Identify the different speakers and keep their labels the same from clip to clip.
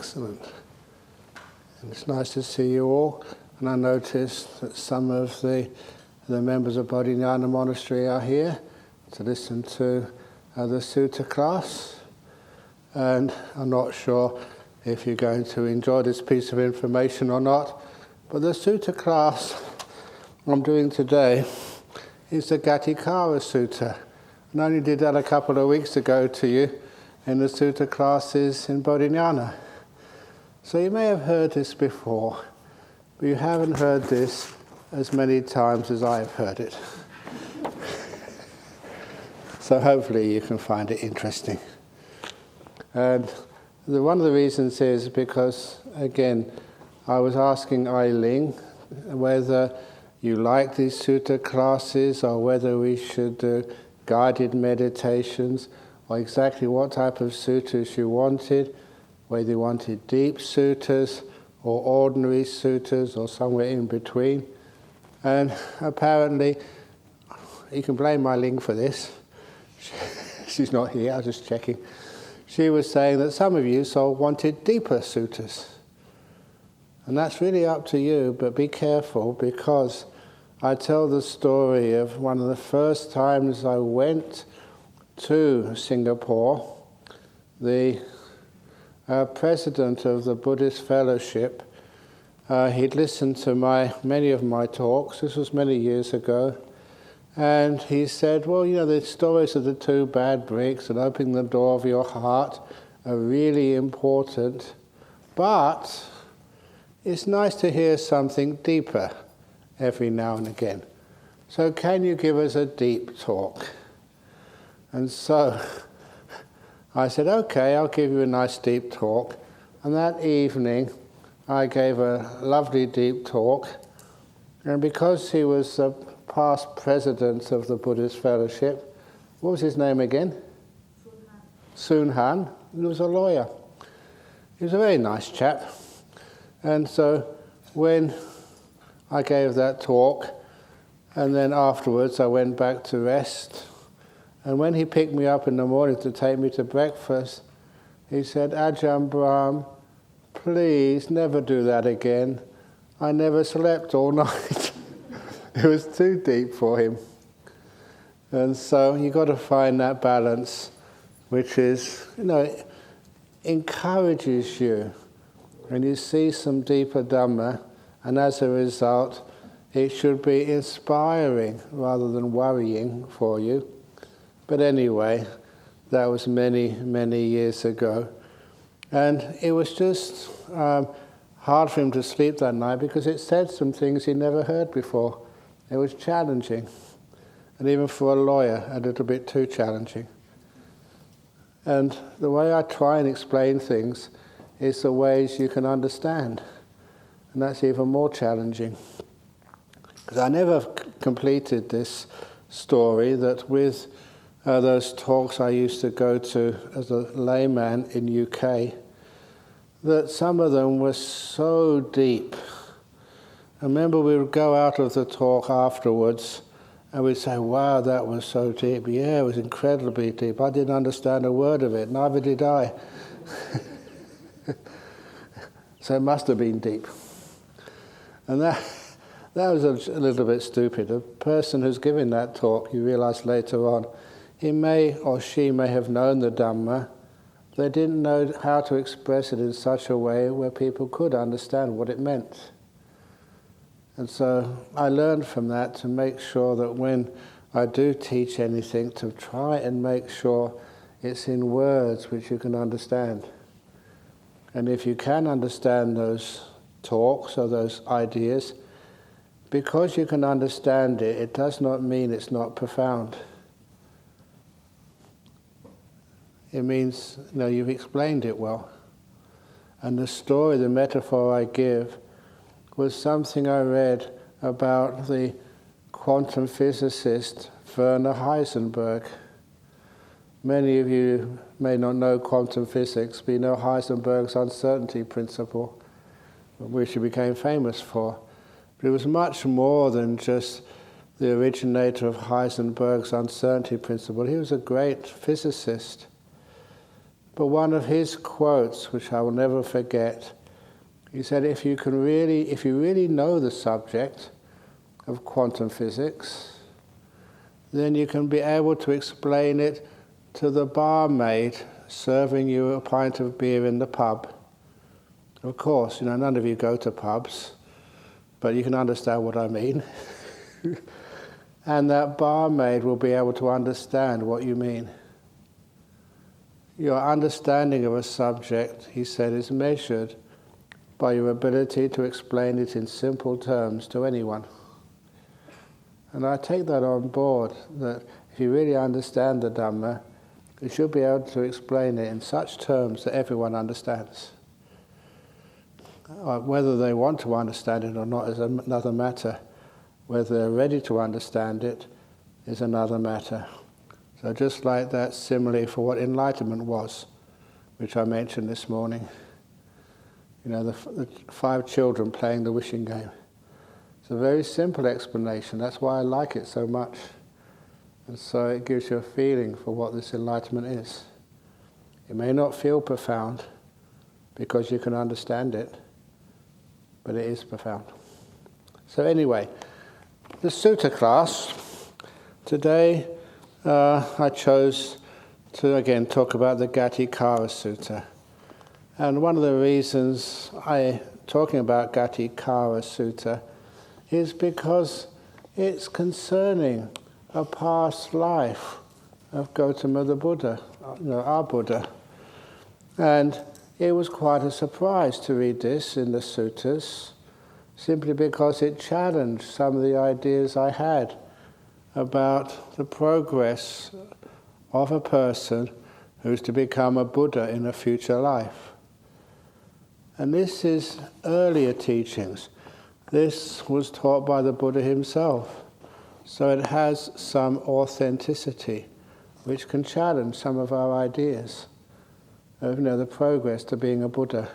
Speaker 1: Excellent. And it's nice to see you all. And I noticed that some of the members of Bodhinyana Monastery are here to listen to the Sutta class. And I'm not sure if you're going to enjoy this piece of information or not, but the Sutta class I'm doing today is the Gatikara Sutta. And I only did that a couple of weeks ago to you in the Sutta classes in Bodhinyana. So you may have heard this before, but you haven't heard this as many times as I've heard it. So hopefully you can find it interesting. And one of the reasons is because, again, I was asking Eiling whether you like these sutta classes or whether we should do guided meditations or exactly what type of suttas you wanted, whether you wanted deep suttas or ordinary suttas or somewhere in between. And apparently, you can blame Eiling for this. She's not here, I was just checking. She was saying that some of you wanted deeper suttas. And that's really up to you, but be careful, because I tell the story of one of the first times I went to Singapore. The president of the Buddhist Fellowship, he'd listened to many of my talks. This was many years ago. And he said, well, you know, the stories of the two bad bricks and opening the door of your heart are really important, but it's nice to hear something deeper every now and again. So can you give us a deep talk? And so I said, okay, I'll give you a nice deep talk. And that evening I gave a lovely deep talk. And because he was the past president of the Buddhist Fellowship, what was his name again? Sun Han. He was a lawyer. He was a very nice chap. And so when I gave that talk, and then afterwards I went back to rest, and when he picked me up in the morning to take me to breakfast, he said, Ajahn Brahm, please never do that again. I never slept all night. It was too deep for him. And so you've got to find that balance, which is, encourages you. When you see some deeper Dhamma, and as a result, it should be inspiring rather than worrying for you. But anyway, that was many, many years ago. And it was just hard for him to sleep that night because it said some things he never heard before. It was challenging. And even for a lawyer, a little bit too challenging. And the way I try and explain things is the ways you can understand. And that's even more challenging. Because I never completed this story that with those talks I used to go to as a layman in UK, that some of them were so deep. I remember we would go out of the talk afterwards and we'd say, wow, that was so deep. Yeah, it was incredibly deep. I didn't understand a word of it, neither did I. So it must have been deep. And that was a little bit stupid. The person who's giving that talk, you realise later on, he may or she may have known the Dhamma. They didn't know how to express it in such a way where people could understand what it meant. And so I learned from that to make sure that when I do teach anything, to try and make sure it's in words which you can understand. And if you can understand those talks or those ideas, because you can understand it, it does not mean it's not profound. It means, you've explained it well. And the story, the metaphor I give, was something I read about the quantum physicist Werner Heisenberg. Many of you may not know quantum physics, but you know Heisenberg's uncertainty principle, which he became famous for. But it was much more than just the originator of Heisenberg's uncertainty principle. He was a great physicist. But one of his quotes, which I will never forget, he said, if you really know the subject of quantum physics, then you can be able to explain it to the barmaid serving you a pint of beer in the pub. Of course, none of you go to pubs, but you can understand what I mean. And that barmaid will be able to understand what you mean. Your understanding of a subject, he said, is measured by your ability to explain it in simple terms to anyone. And I take that on board, that if you really understand the Dhamma, you should be able to explain it in such terms that everyone understands. Whether they want to understand it or not is another matter. Whether they're ready to understand it is another matter. So just like that simile for what enlightenment was, which I mentioned this morning. The 5 children playing the wishing game. It's a very simple explanation. That's why I like it so much. And so it gives you a feeling for what this enlightenment is. It may not feel profound because you can understand it, but it is profound. So anyway, the Sutta class. Today I chose to again talk about the Gatikara Sutta. And one of the reasons I'm talking about Gatikara Sutta is because it's concerning a past life of Gautama the Buddha, our Buddha. And it was quite a surprise to read this in the suttas, simply because it challenged some of the ideas I had about the progress of a person who's to become a Buddha in a future life. And this is earlier teachings. This was taught by the Buddha himself. So it has some authenticity, which can challenge some of our ideas of the progress to being a Buddha.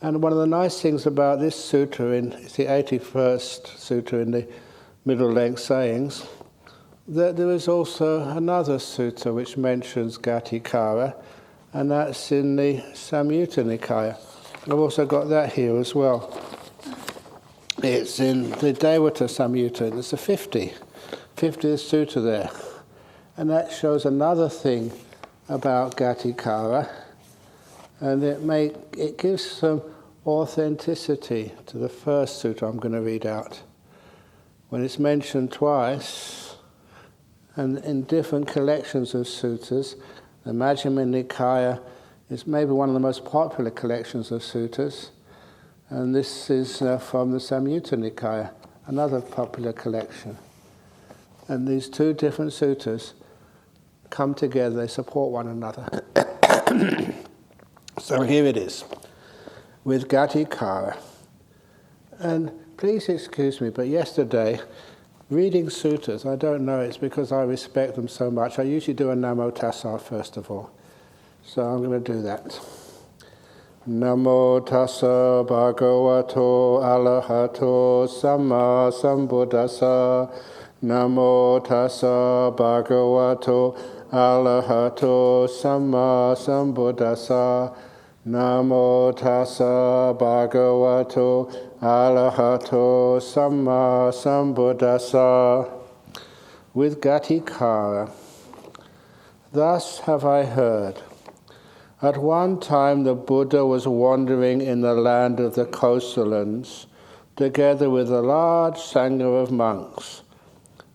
Speaker 1: And one of the nice things about this sutta, it's the 81st sutta in the Middle Length Sayings, that there is also another sutta which mentions Gatikara, and that's in the Samyutta Nikaya. I've also got that here as well. It's in the Devata Samyutta, it's the 50th sutta there. And that shows another thing about Gatikara, and it gives some authenticity to the first sutta I'm going to read out. When it's mentioned twice, and in different collections of suttas, the Majjhima Nikaya is maybe one of the most popular collections of suttas, and this is from the Samyutta Nikaya, another popular collection. And these 2 different suttas come together, they support one another. So here it is, with Gatikara. And please excuse me, but yesterday, reading suttas, I don't know, it's because I respect them so much. I usually do a Namo Tassa first of all. So I'm going to do that. Namo Tassa Bhagavato Arahato Samma Sambuddhassa. Namo Tassa Bhagavato Arahato Samma Sambuddhassa. Namo Tassa Bhagavato Arahato Samma Sambuddhassa. With Gatikara. Thus have I heard. At one time the Buddha was wandering in the land of the Kosalans, together with a large sangha of monks.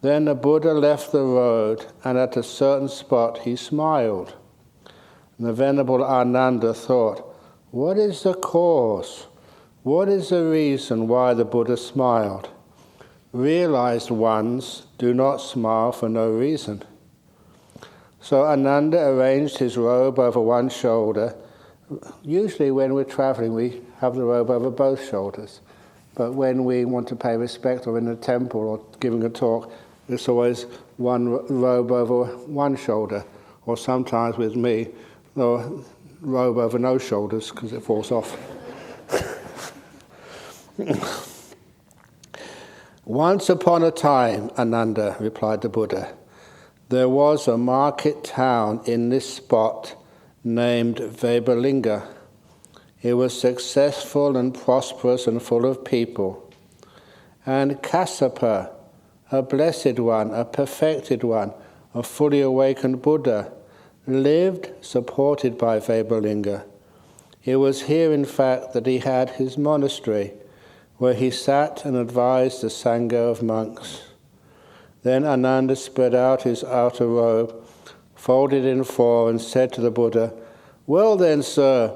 Speaker 1: Then the Buddha left the road, and at a certain spot he smiled. And the Venerable Ananda thought, what is the cause? What is the reason why the Buddha smiled? Realized ones do not smile for no reason. So Ananda arranged his robe over one shoulder. Usually when we're traveling, we have the robe over both shoulders. But when we want to pay respect or in a temple or giving a talk, it's always one robe over one shoulder. Or sometimes with me, the robe over no shoulders because it falls off. Once upon a time, Ananda, replied the Buddha, there was a market town in this spot named Vaibhalinga. He was successful and prosperous and full of people. And Kassapa, a blessed one, a perfected one, a fully awakened Buddha, lived supported by Vaibhalinga. It was here, in fact, that he had his monastery, where he sat and advised the Sangha of monks. Then Ananda spread out his outer robe, folded in four, and said to the Buddha, "Well then, sir,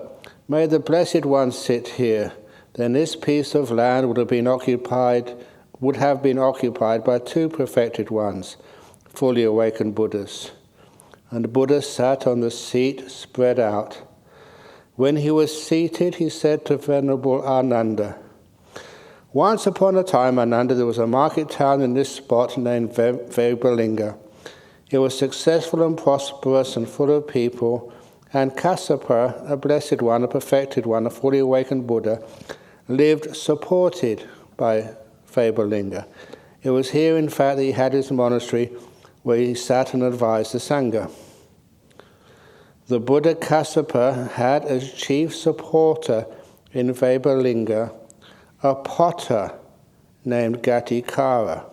Speaker 1: may the Blessed One sit here. Then this piece of land would have been occupied by two perfected ones, fully awakened Buddhas." And the Buddha sat on the seat spread out. When he was seated, he said to Venerable Ananda, "Once upon a time, Ananda, there was a market town in this spot named Vaibhalinga. It was successful and prosperous and full of people, and Kassapa, a blessed one, a perfected one, a fully awakened Buddha, lived supported by Vaibhalinga. It was here, in fact, that he had his monastery, where he sat and advised the Sangha. The Buddha Kassapa had as chief supporter in Vaibhalinga a potter named Gatikara.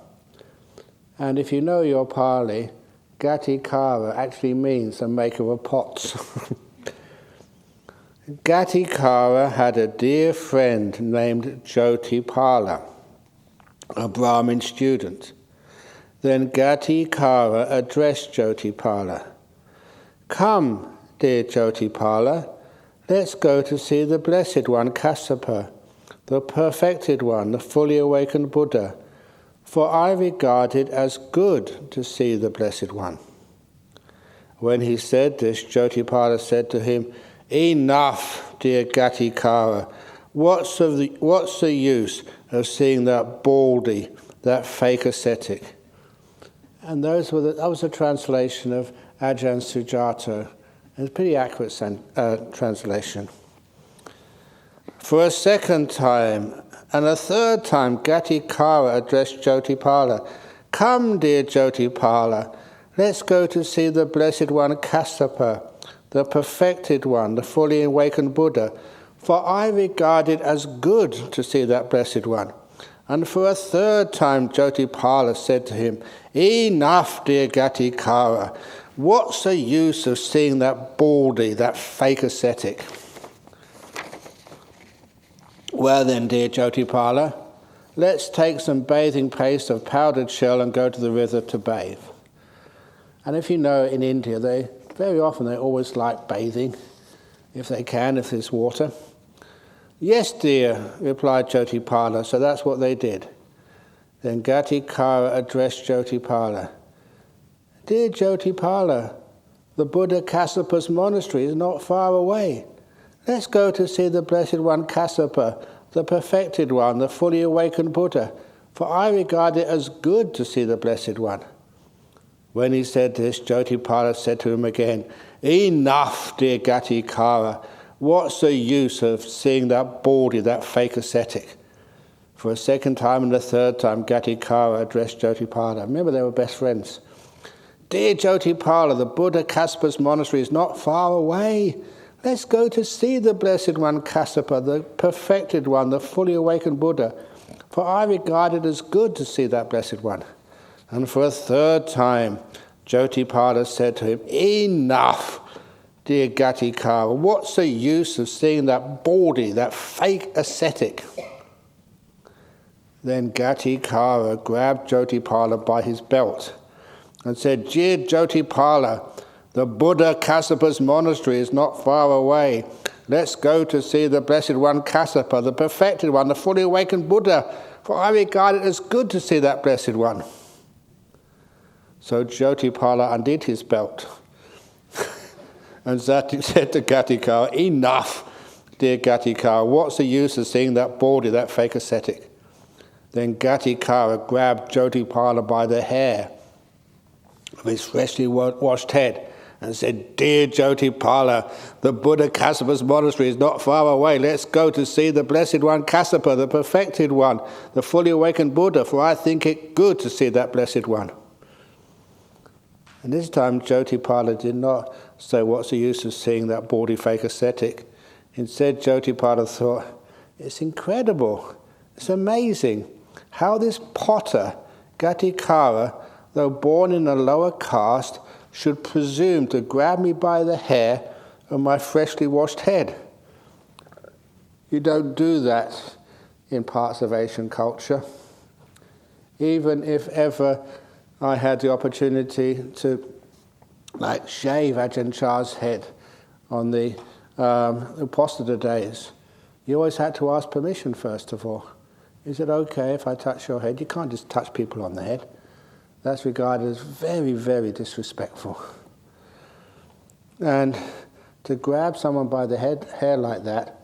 Speaker 1: And if you know your Pali, Gatikara actually means a maker of pots. Gatikara had a dear friend named Jyotipala, a Brahmin student. Then Gatikara addressed Jyotipala. "Come, dear Jyotipala, let's go to see the Blessed One Kassapa, the perfected one, the fully awakened Buddha, for I regard it as good to see the Blessed One." When he said this, Jyotipala said to him, "Enough, dear Gatikara, what's the use of seeing that baldy, that fake ascetic?" And that was a translation of Ajahn Sujato. It's a pretty accurate translation. For a second time and a third time, Gatikara addressed Jyotipala. "Come, dear Jyotipala, let's go to see the Blessed One Kassapa, the perfected one, the fully awakened Buddha, for I regard it as good to see that Blessed One." And for a third time, Jyotipala said to him, "Enough, dear Gatikara, what's the use of seeing that baldy, that fake ascetic?" "Well then, dear Jyotipala, let's take some bathing paste of powdered shell and go to the river to bathe." And if you know, in India, they always like bathing, if they can, if there's water. "Yes, dear," replied Jyotipala, so that's what they did. Then Gatikara addressed Jyotipala. "Dear Jyotipala, the Buddha Kassapa's monastery is not far away. Let's go to see the Blessed One Kassapa, the perfected one, the fully awakened Buddha, for I regard it as good to see the Blessed One." When he said this, Jyotipala said to him again, "Enough, dear Gatikara, what's the use of seeing that baldy, that fake ascetic?" For a second time and a third time, Gatikara addressed Jyotipala. Remember, they were best friends. "Dear Jyotipala, the Buddha Kassapa's monastery is not far away. Let's go to see the Blessed One Kassapa, the perfected one, the fully awakened Buddha, for I regard it as good to see that Blessed One." And for a third time, Jyotipala said to him, "Enough, dear Gatikara, what's the use of seeing that baldy, that fake ascetic?" Then Gatikara grabbed Jyotipala by his belt and said, "Dear Jyotipala, the Buddha Kassapa's monastery is not far away. Let's go to see the Blessed One Kassapa, the perfected one, the fully awakened Buddha, for I regard it as good to see that Blessed One." So Jyotipala undid his belt and said to Gatikara, "Enough, dear Gatikara, what's the use of seeing that baldy, that fake ascetic?" Then Gatikara grabbed Jyotipala by the hair of his freshly washed head and said, "Dear Jyotipala, the Buddha Kassapa's monastery is not far away. Let's go to see the Blessed One Kassapa, the perfected one, the fully awakened Buddha, for I think it good to see that Blessed One." And this time Jyotipala did not so what's the use of seeing that baldy fake ascetic? Instead, Jyotipada thought, it's incredible, it's amazing how this potter, Gatikara, though born in a lower caste, should presume to grab me by the hair of my freshly washed head. You don't do that in parts of Asian culture. Even if ever I had the opportunity to shave Ajahn Chah's head on the Uposthita days, you always had to ask permission first of all. Is it okay if I touch your head? You can't just touch people on the head. That's regarded as very, very disrespectful. And to grab someone by the hair like that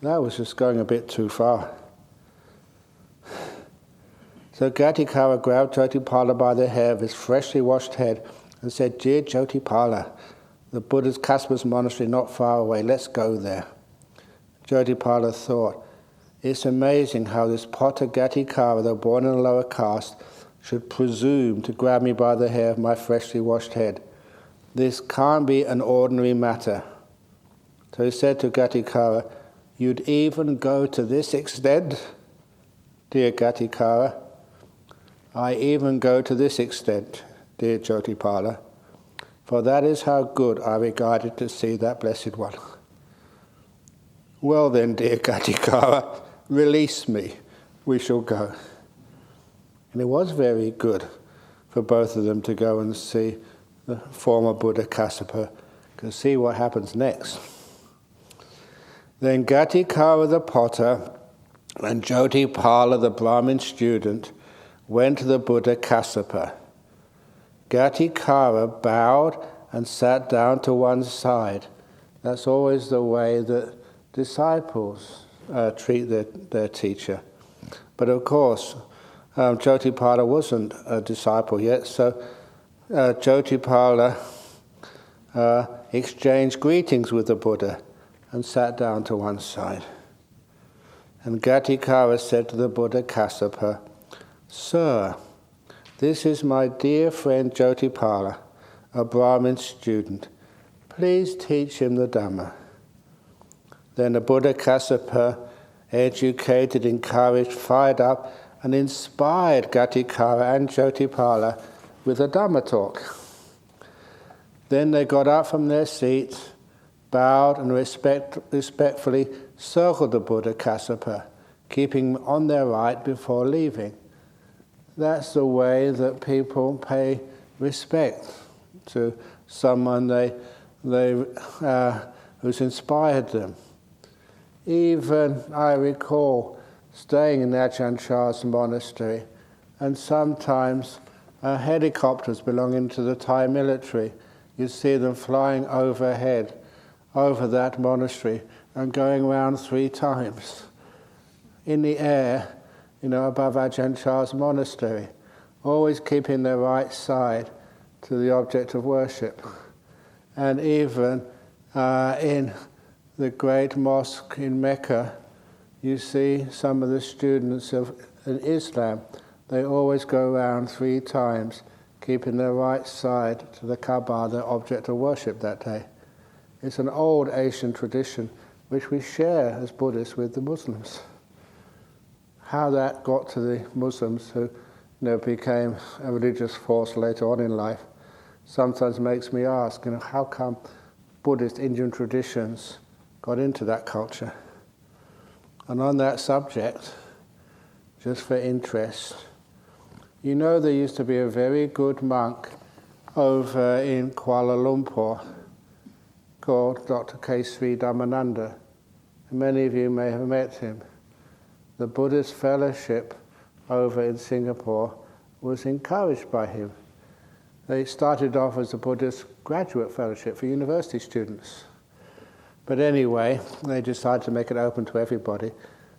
Speaker 1: was just going a bit too far. So Gatikara grabbed Jyotipala by the hair of his freshly washed head and said, "Dear Jyotipala, the Buddha's Kaspa's monastery not far away, let's go there." Jyotipala thought, it's amazing how this potter Gatikara, though born in a lower caste, should presume to grab me by the hair of my freshly washed head. This can't be an ordinary matter. So he said to Gatikara, "You'd even go to this extent? Dear Gatikara, I even go to this extent, dear Jyotipala, for that is how good I regarded to see that Blessed One." "Well then, dear Gatikara, release me, we shall go." And it was very good for both of them to go and see the former Buddha Kassapa, to see what happens next. Then Gatikara the potter and Jyotipala the Brahmin student went to the Buddha Kassapa. Gatikara bowed and sat down to one side. That's always the way that disciples treat their teacher. But of course, Jyotipala wasn't a disciple yet, so Jyotipala exchanged greetings with the Buddha and sat down to one side. And Gatikara said to the Buddha Kassapa, "Sir, this is my dear friend Jyotipala, a Brahmin student. Please teach him the Dhamma." Then the Buddha Kassapa, educated, encouraged, fired up, and inspired Gatikara and Jyotipala with a Dhamma talk. Then they got up from their seats, bowed and respectfully circled the Buddha Kassapa, keeping on their right before leaving. That's the way that people pay respect to someone who's inspired them. Even I recall staying in Ajahn Chah's monastery, and sometimes helicopters belonging to the Thai military, you see them flying overhead over that monastery and going around 3 times in the air, above Ajahn Chah's monastery, always keeping their right side to the object of worship. And even in the great mosque in Mecca, you see some of the students of Islam, they always go around 3 times, keeping their right side to the Kaaba, the object of worship that day. It's an old Asian tradition which we share as Buddhists with the Muslims. How that got to the Muslims who became a religious force later on in life sometimes makes me ask, how come Buddhist Indian traditions got into that culture? And on that subject, just for interest, there used to be a very good monk over in Kuala Lumpur called Dr. K. Sri Dhammananda. Many of you may have met him. The Buddhist fellowship over in Singapore was encouraged by him. They started off as a Buddhist graduate fellowship for university students. But anyway, they decided to make it open to everybody.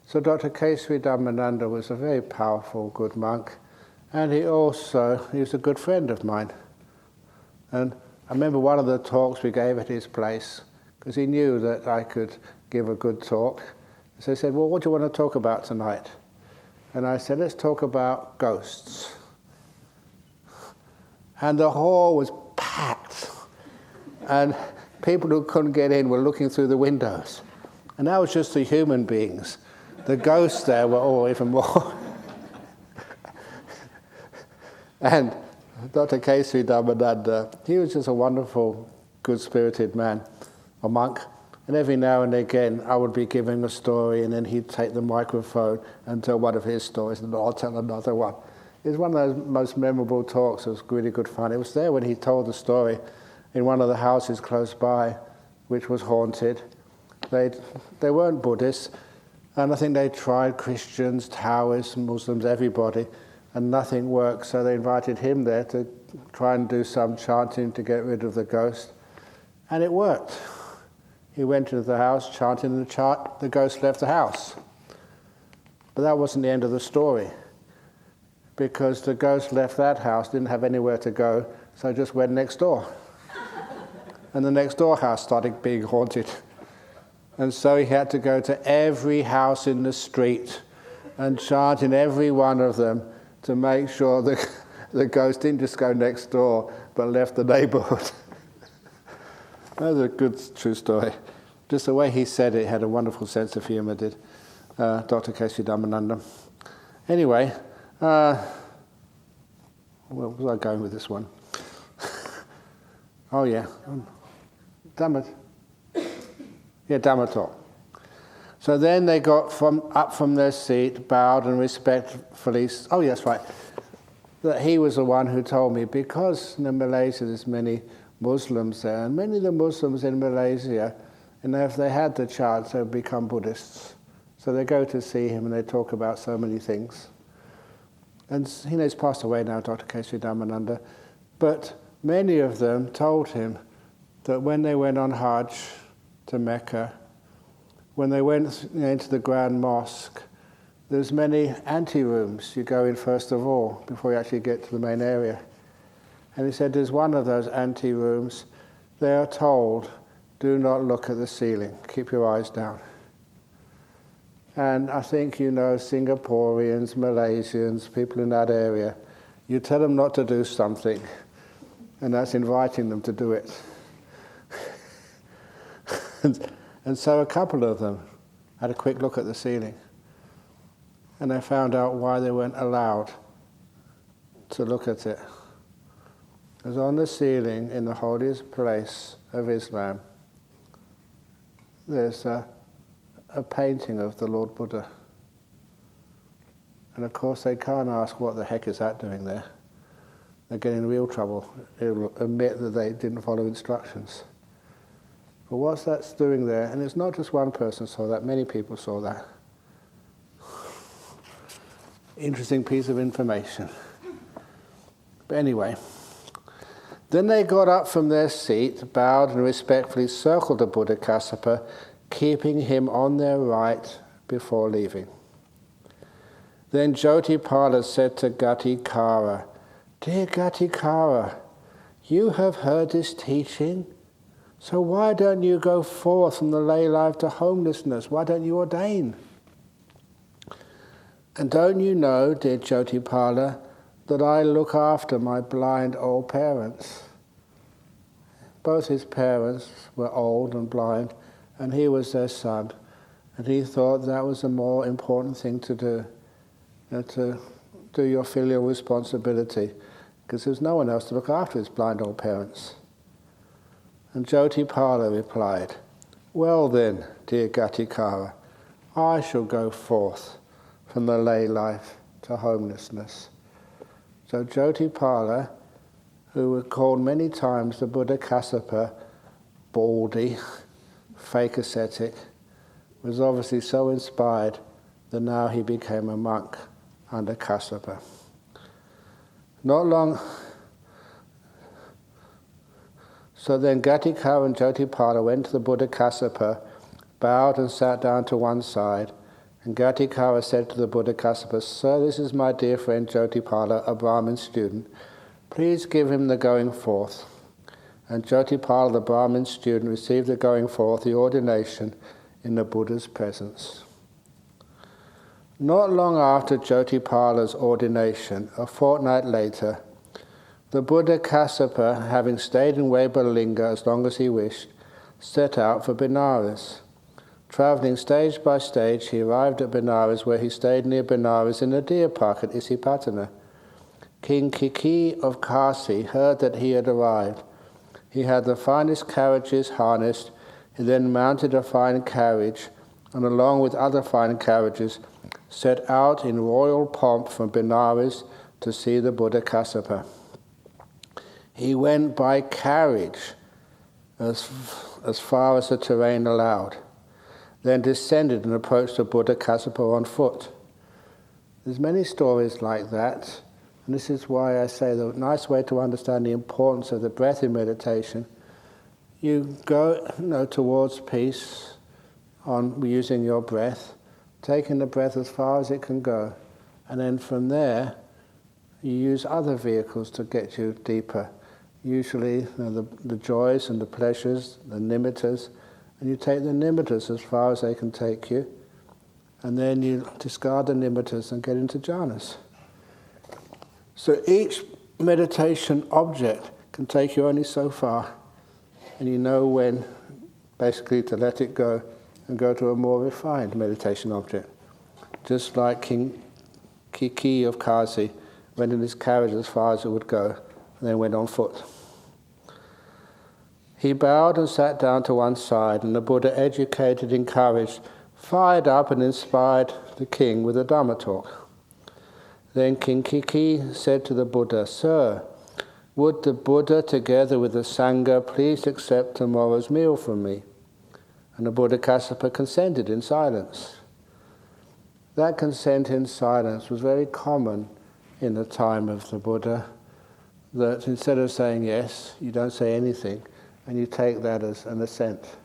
Speaker 1: So Dr. K. Sri Dhammananda was a very powerful, good monk, and he was a good friend of mine. And I remember one of the talks we gave at his place, because he knew that I could give a good talk. So he said, "Well, what do you want to talk about tonight?" And I said, "Let's talk about ghosts." And the hall was packed. And people who couldn't get in were looking through the windows. And that was just the human beings. The ghosts there were all even more. And Dr. Kesari Dhammananda, he was just a wonderful, good-spirited man, a monk. And every now and again, I would be giving a story, and then he'd take the microphone and tell one of his stories, and I'll tell another one. It was one of those most memorable talks. It was really good fun. It was there when he told the story in one of the houses close by, which was haunted. They weren't Buddhists, and I think they tried Christians, Taoists, Muslims, everybody, and nothing worked. So they invited him there to try and do some chanting to get rid of the ghost, and it worked. He went into the house, chanting the ghost left the house. But that wasn't the end of the story, because the ghost left that house, didn't have anywhere to go, so just went next door. And the next door house started being haunted. And so he had to go to every house in the street and chant in every one of them to make sure the ghost didn't just go next door, but left the neighborhood. That was a good, true story. Just the way he said it had a wonderful sense of humor, did Dr. Kesari Dhammananda. Anyway, where was I going with this one? Oh yeah, Dhamma talk. So then they got up from their seat, bowed and respectfully. Oh yes, right. That he was the one who told me, because in Malaysia there's many Muslims there, and many of the Muslims in Malaysia, and if they had the chance, they would become Buddhists. So they go to see him and they talk about so many things. And he's passed away now, Dr. Kesari Dhammananda. But many of them told him that when they went on Hajj to Mecca, when they went into the Grand Mosque, there's many ante-rooms you go in first of all, before you actually get to the main area. And he said there's one of those ante-rooms, they are told, do not look at the ceiling, keep your eyes down. And I think you know Singaporeans, Malaysians, people in that area, you tell them not to do something, and that's inviting them to do it. And so a couple of them had a quick look at the ceiling, and they found out why they weren't allowed to look at it. Because on the ceiling, in the holiest place of Islam, there's a painting of the Lord Buddha. And of course they can't ask, what the heck is that doing there? They get in real trouble. They'll admit that they didn't follow instructions. But what's that doing there? And it's not just one person saw that, many people saw that. Interesting piece of information. But anyway, then they got up from their seat, bowed and respectfully circled the Buddha Kassapa, keeping him on their right before leaving. Then Jotipala said to Gatikara, "Dear Gatikara, you have heard this teaching, so why don't you go forth from the lay life to homelessness? Why don't you ordain? And don't you know, dear Jotipala, that I look after my blind old parents?" Both his parents were old and blind, and he was their son. And he thought that was a more important thing to do, to do your filial responsibility, because there's no one else to look after his blind old parents. And Jotipala replied, "Well then, dear Gatikara, I shall go forth from the lay life to homelessness." So Jotipala, who was called many times the Buddha Kassapa, baldy, fake ascetic, was obviously so inspired that now he became a monk under Kassapa. So then Gatikara and Jotipala went to the Buddha Kassapa, bowed and sat down to one side, and Gatikara said to the Buddha Kassapa, "Sir, this is my dear friend Jotipala, a Brahmin student. Please give him the going forth." And Jotipala, the Brahmin student, received the going forth, the ordination, in the Buddha's presence. Not long after Jotipala's ordination, a fortnight later, the Buddha Kassapa, having stayed in Weberlinga as long as he wished, set out for Benares. Travelling stage by stage, he arrived at Benares, where he stayed near Benares in a deer park at Isipatana. King Kiki of Kasi heard that he had arrived. He had the finest carriages harnessed. He then mounted a fine carriage, and along with other fine carriages, set out in royal pomp from Benares to see the Buddha Kassapa. He went by carriage as far as the terrain allowed, then descended and approached the Buddha Kassapa on foot. There's many stories like that, and this is why I say the nice way to understand the importance of the breath in meditation. You go towards peace on using your breath, taking the breath as far as it can go, and then from there you use other vehicles to get you deeper. Usually the joys and the pleasures, the nimittas, and you take the nimittas as far as they can take you, and then you discard the nimittas and get into jhanas. So each meditation object can take you only so far, and you know when basically to let it go and go to a more refined meditation object. Just like King Kiki of Kasi went in his carriage as far as it would go, and then went on foot. He bowed and sat down to one side, and the Buddha, educated, encouraged, fired up and inspired the king with a Dhamma talk. Then King Kiki said to the Buddha, "Sir, would the Buddha together with the Sangha please accept tomorrow's meal from me?" And the Buddha Kassapa consented in silence. That consent in silence was very common in the time of the Buddha, that instead of saying yes, you don't say anything, and you take that as an assent.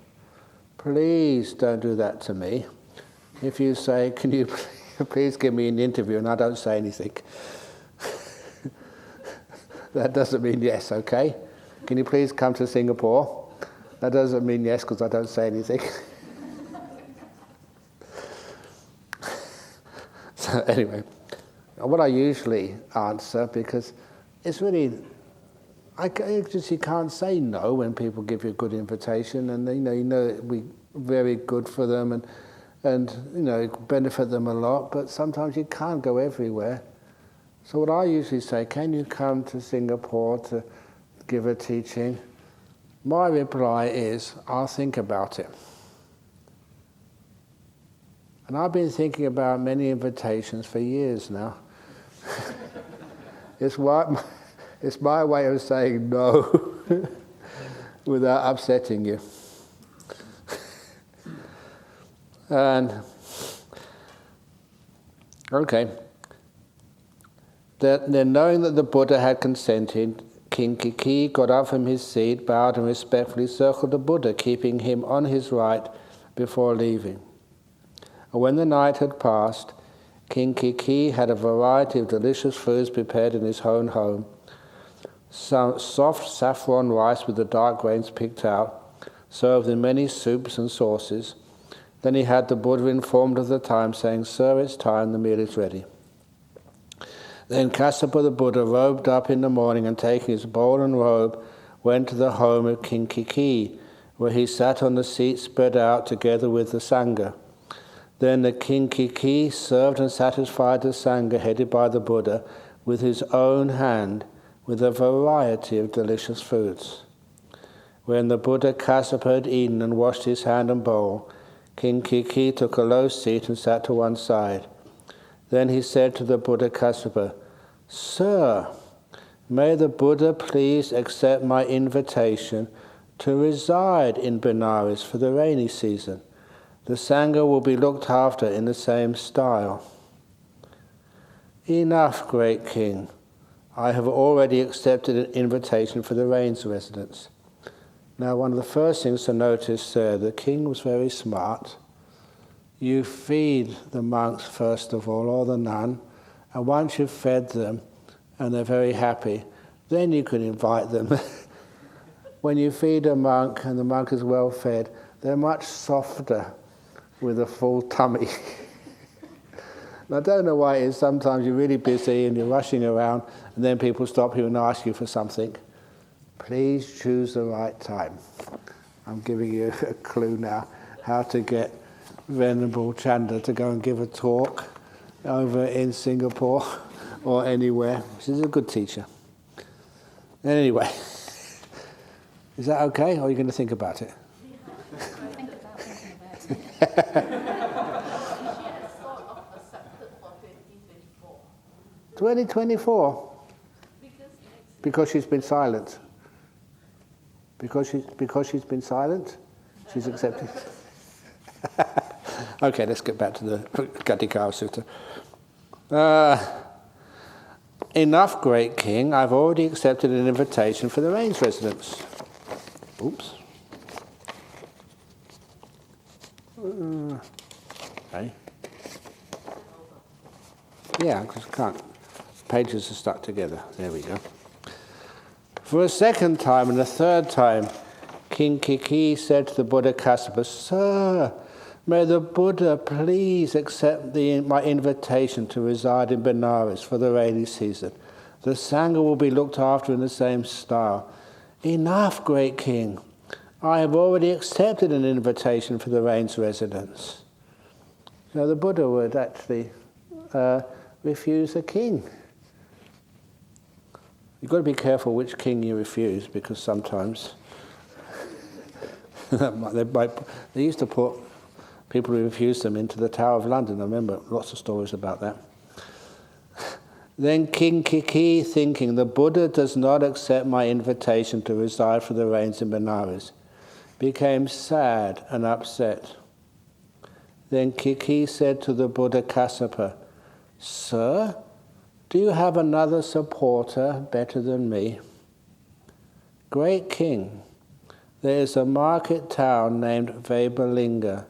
Speaker 1: Please don't do that to me. If you say, "Can you please give me an interview," and I don't say anything, that doesn't mean yes, okay? "Can you please come to Singapore?" That doesn't mean yes because I don't say anything. So anyway, what I usually answer, because it's really, you can't say no when people give you a good invitation, and you know it'll be very good for them, and benefit them a lot. But sometimes you can't go everywhere. So what I usually say, "Can you come to Singapore to give a teaching?" My reply is, "I'll think about it." And I've been thinking about many invitations for years now. It's my way of saying no without upsetting you. And, okay. Then knowing that the Buddha had consented, King Kiki got up from his seat, bowed and respectfully circled the Buddha, keeping him on his right before leaving. And when the night had passed, King Kiki had a variety of delicious foods prepared in his own home. Some soft saffron rice with the dark grains picked out, served in many soups and sauces. Then he had the Buddha informed of the time, saying, "Sir, it's time, the meal is ready." Then Kassapa the Buddha robed up in the morning, and taking his bowl and robe, went to the home of King Kiki, where he sat on the seat spread out together with the Sangha. Then the King Kiki served and satisfied the Sangha headed by the Buddha with his own hand with a variety of delicious foods. When the Buddha Kassapa had eaten and washed his hand and bowl, King Kiki took a low seat and sat to one side. Then he said to the Buddha Kassapa, "Sir, may the Buddha please accept my invitation to reside in Benares for the rainy season. The Sangha will be looked after in the same style." "Enough, great king. I have already accepted an invitation for the rains residence." Now, one of the first things to notice there, the king was very smart. You feed the monks first of all, or the nun, and once you've fed them and they're very happy, then you can invite them. When you feed a monk and the monk is well fed, they're much softer with a full tummy. And I don't know why it is. Sometimes you're really busy and you're rushing around, and then people stop you and ask you for something. Please choose the right time. I'm giving you a clue now how to get Venerable Chanda to go and give a talk over in Singapore or anywhere. She's a good teacher. Anyway, is that okay, or are you going to think about it?
Speaker 2: Think about it.
Speaker 1: 2024? Because she's been silent. Because she's been silent, she's accepted. Okay, let's get back to the Gatikara Sutta. Enough, great king. I've already accepted an invitation for the range residents. Oops. Okay. Yeah, because can't. Pages are stuck together. There we go. For a second time and a third time, King Kiki said to the Buddha Kassapa, Sir, may the Buddha please accept my invitation to reside in Benares for the rainy season. The Sangha will be looked after in the same style. Enough, great king. I have already accepted an invitation for the rains residents. So the Buddha would actually refuse a king. You've got to be careful which king you refuse, because sometimes they used to put people who refused them into the Tower of London. I remember lots of stories about that. Then King Kiki, thinking, the Buddha does not accept my invitation to reside for the rains in Benares, became sad and upset. Then Kiki said to the Buddha Kassapa, Sir, do you have another supporter better than me? Great king, there is a market town named Vabalinga,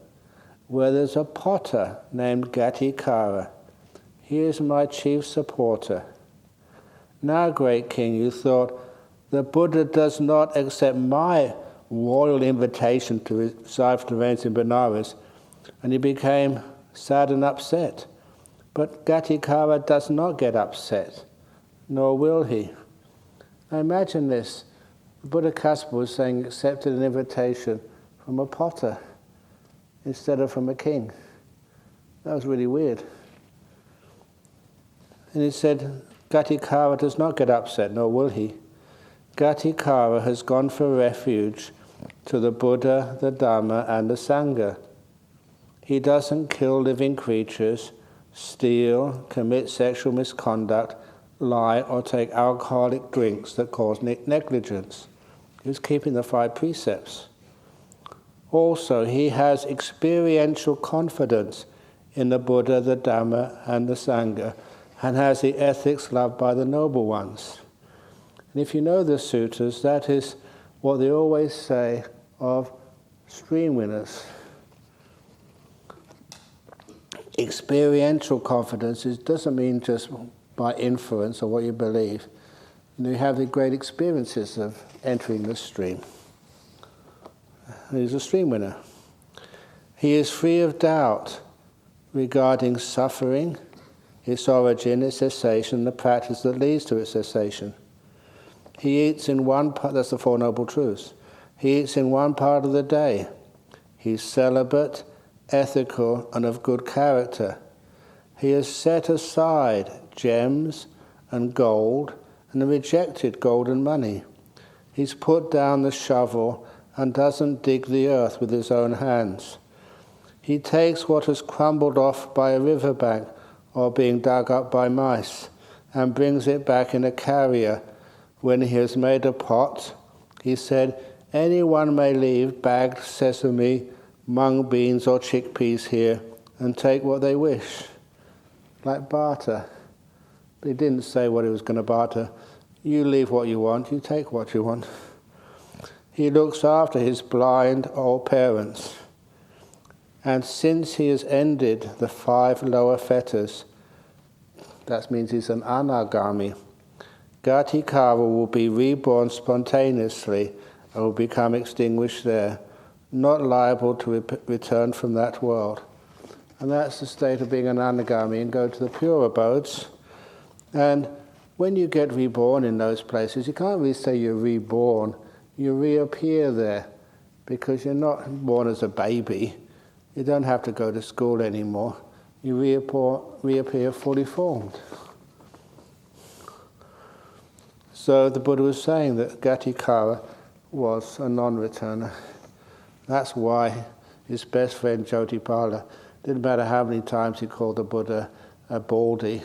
Speaker 1: where there's a potter named Gatikara. He is my chief supporter. Now, great king, you thought, the Buddha does not accept my royal invitation to reside for the rains in Benares, and he became sad and upset. But Gatikara does not get upset, nor will he. Now imagine this. The Buddha Kassapa was saying accepted an invitation from a potter instead of from a king. That was really weird. And he said, Gatikara does not get upset, nor will he. Gatikara has gone for refuge to the Buddha, the Dhamma, and the Sangha. He doesn't kill living creatures, steal, commit sexual misconduct, lie, or take alcoholic drinks that cause negligence. He was keeping the 5 precepts. Also, he has experiential confidence in the Buddha, the Dhamma, and the Sangha, and has the ethics loved by the noble ones. And if you know the suttas, that is what they always say of stream winners. Experiential confidence doesn't mean just by inference or what you believe. You have the great experiences of entering the stream. He's a stream winner. He is free of doubt regarding suffering, its origin, its cessation, the practice that leads to its cessation. He eats in one part, that's the Four Noble Truths. He eats in one part of the day. He's celibate, ethical, and of good character. He has set aside gems and gold and rejected gold and money. He's put down the shovel and doesn't dig the earth with his own hands. He takes what has crumbled off by a riverbank or being dug up by mice and brings it back in a carrier. When he has made a pot, he said, anyone may leave bagged sesame, mung beans or chickpeas here and take what they wish. Like barter. But he didn't say what he was going to barter. You leave what you want, you take what you want. He looks after his blind old parents. And since he has ended the 5 lower fetters, that means he's an anagami, Gatikara will be reborn spontaneously and will become extinguished there, not liable to return from that world. And that's the state of being an anagami and go to the pure abodes. And when you get reborn in those places, you can't really say you're reborn. You reappear there because you're not born as a baby. You don't have to go to school anymore. You reappear fully formed. So the Buddha was saying that Gatikara was a non-returner. That's why his best friend Jyotipala, didn't matter how many times he called the Buddha a baldy,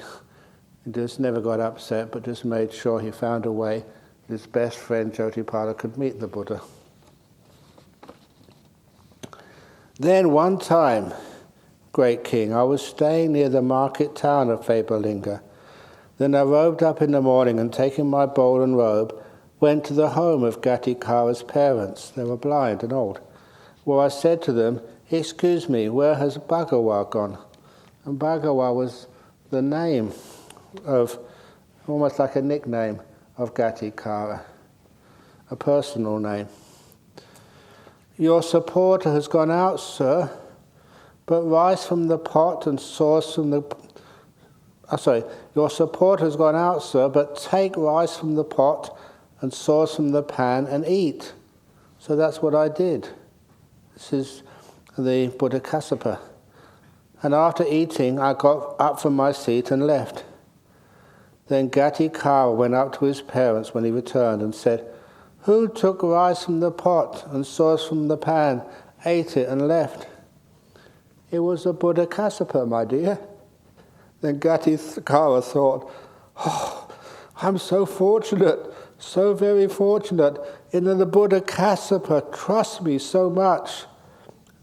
Speaker 1: he just never got upset, but just made sure he found a way his best friend Jyotipala could meet the Buddha. Then one time, great king, I was staying near the market town of Vabalinga. Then I robed up in the morning and taking my bowl and robe, went to the home of Gatikara's parents. They were blind and old. Well, I said to them, "Excuse me, where has Bhagawa gone?" And Bhagawa was the name of, almost like a nickname of Gatikara, a personal name. "Your supporter has gone out, sir, but rice from the pot and sauce from the... your supporter has gone out, sir, but take rice from the pot and sauce from the pan and eat." So that's what I did. This is the Buddha Kassapa. "And after eating, I got up from my seat and left. Then Gatikara went up to his parents when he returned and said, 'Who took rice from the pot and sauce from the pan, ate it and left?' 'It was the Buddha Kassapa, my dear.' Then Gatikara thought, 'Oh, I'm so fortunate, so very fortunate, in that the Buddha Kassapa trusts me so much.'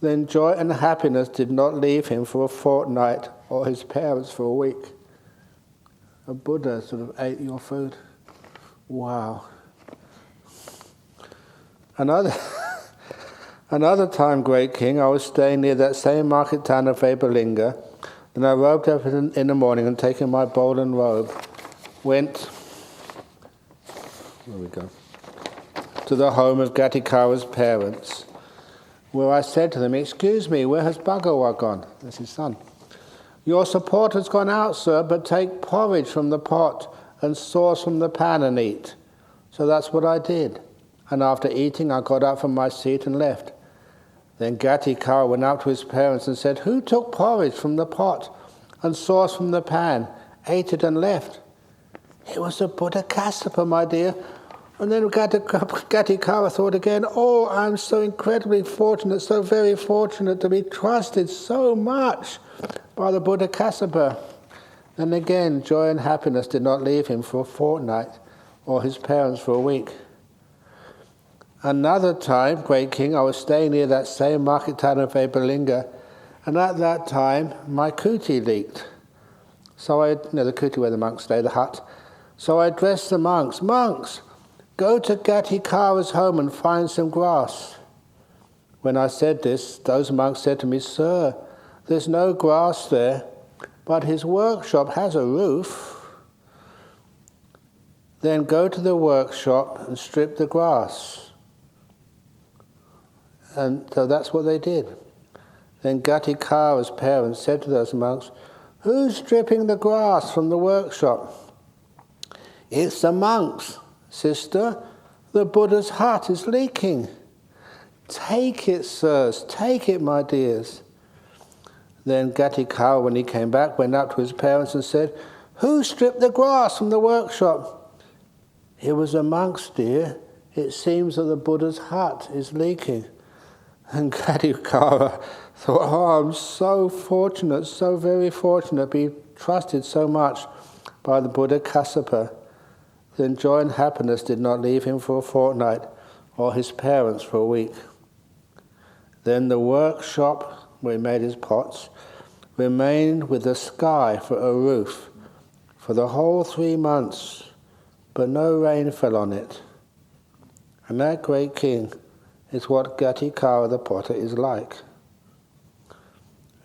Speaker 1: Then joy and happiness did not leave him for a fortnight, or his parents for a week." A Buddha sort of ate your food. Wow. Another time, great king, I was staying near that same market town of Vabalinga. Then I robed up in the morning and taking my bowl and robe, went to the home of Gatikara's parents, where I said to them, "Excuse me, where has Bhagawa gone?" That's his son. "Your supporter's gone out, sir, but take porridge from the pot and sauce from the pan and eat." So that's what I did. And after eating, I got up from my seat and left. Then Gatikara went up to his parents and said, "Who took porridge from the pot and sauce from the pan, ate it and left?" "It was the Buddha Kassapa, my dear." And then Gatikara thought again, "Oh, I'm so incredibly fortunate, so very fortunate to be trusted so much by the Buddha Kassapa." And again, joy and happiness did not leave him for a fortnight, or his parents for a week. Another time, great king, I was staying near that same market town of Vabalinga, and at that time, my kuti leaked. So the kuti where the monks stay, the hut. So I addressed the monks, "Monks, go to Gatikara's home and find some grass." When I said this, those monks said to me, "Sir, there's no grass there, but his workshop has a roof." "Then go to the workshop and strip the grass." And so that's what they did. Then Gatikara's parents said to those monks, "Who's stripping the grass from the workshop?" "It's the monks, sister. The Buddha's hut is leaking." "Take it, sirs, take it, my dears." Then Gatikara, when he came back, went up to his parents and said, "Who stripped the grass from the workshop?" "It was the monks, dear. It seems that the Buddha's hut is leaking." And Gatikara thought, "Oh, I'm so fortunate, so very fortunate to be trusted so much by the Buddha Kassapa." Then joy and happiness did not leave him for a fortnight, or his parents for a week. Then the workshop where he made his pots remained with the sky for a roof for the whole 3 months, but no rain fell on it. And that great king is what Gatikara the potter is like.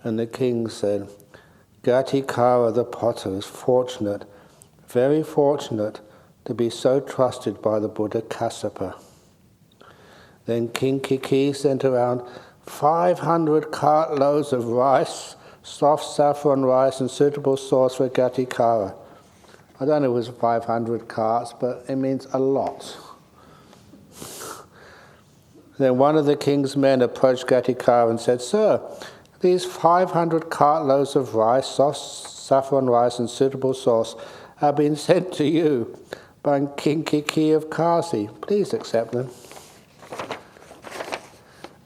Speaker 1: And the king said, "Gatikara the potter is fortunate, very fortunate, to be so trusted by the Buddha Kassapa." Then King Kiki sent around 500 cartloads of rice, soft saffron rice, and suitable sauce for Gatikara. I don't know if it was 500 carts, but it means a lot. Then one of the king's men approached Gatikara and said, "Sir, these 500 cartloads of rice, soft saffron rice and suitable sauce have been sent to you by King Kiki of Kasi. Please accept them."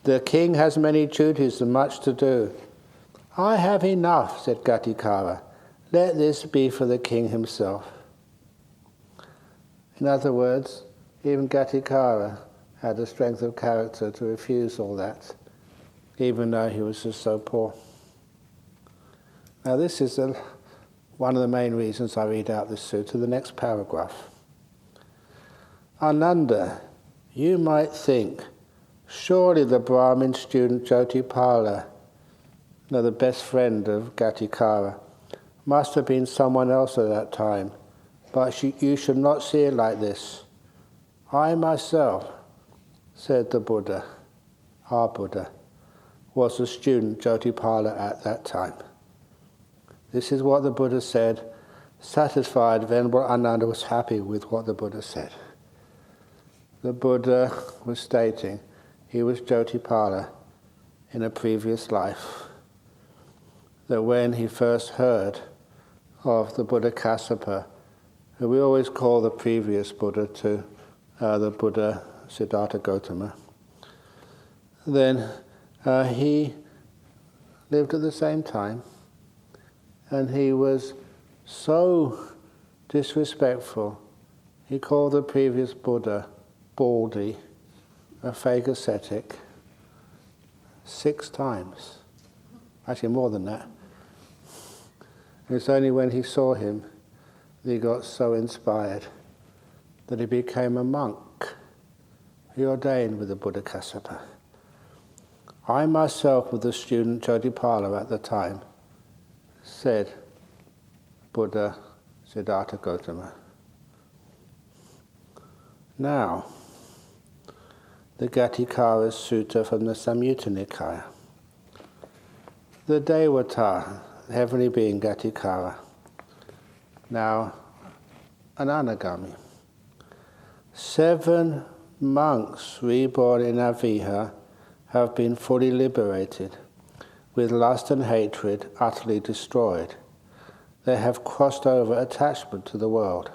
Speaker 1: "The king has many duties and much to do." "I have enough," said Gatikara. "Let this be for the king himself." In other words, even Gatikara had the strength of character to refuse all that, even though he was just so poor. Now this is one of the main reasons I read out this sutta, the next paragraph. "Ananda, you might think, surely the Brahmin student Jyotipala, the best friend of Gatikara, must have been someone else at that time, but you should not see it like this. I myself," said the Buddha, our Buddha, "was a student Jyotipala at that time." This is what the Buddha said. Satisfied, Venerable Ananda was happy with what the Buddha said. The Buddha was stating he was Jyotipala in a previous life. That when he first heard of the Buddha Kassapa, who we always call the previous Buddha to the Buddha Siddhartha Gautama, then he lived at the same time, and he was so disrespectful, he called the previous Buddha Baldy, a fake ascetic, 6 times. Actually more than that. It's only when he saw him that he got so inspired that he became a monk. He ordained with the Buddha Kassapa. I myself was the student Jyotipala at the time, said Buddha Siddhartha Gautama. Now, the Gatikara Sutta from the Samyutta Nikaya. The Devata, the heavenly being Gatikara, now an anagami. 7 monks reborn in Aviha have been fully liberated, with lust and hatred utterly destroyed. They have crossed over attachment to the world.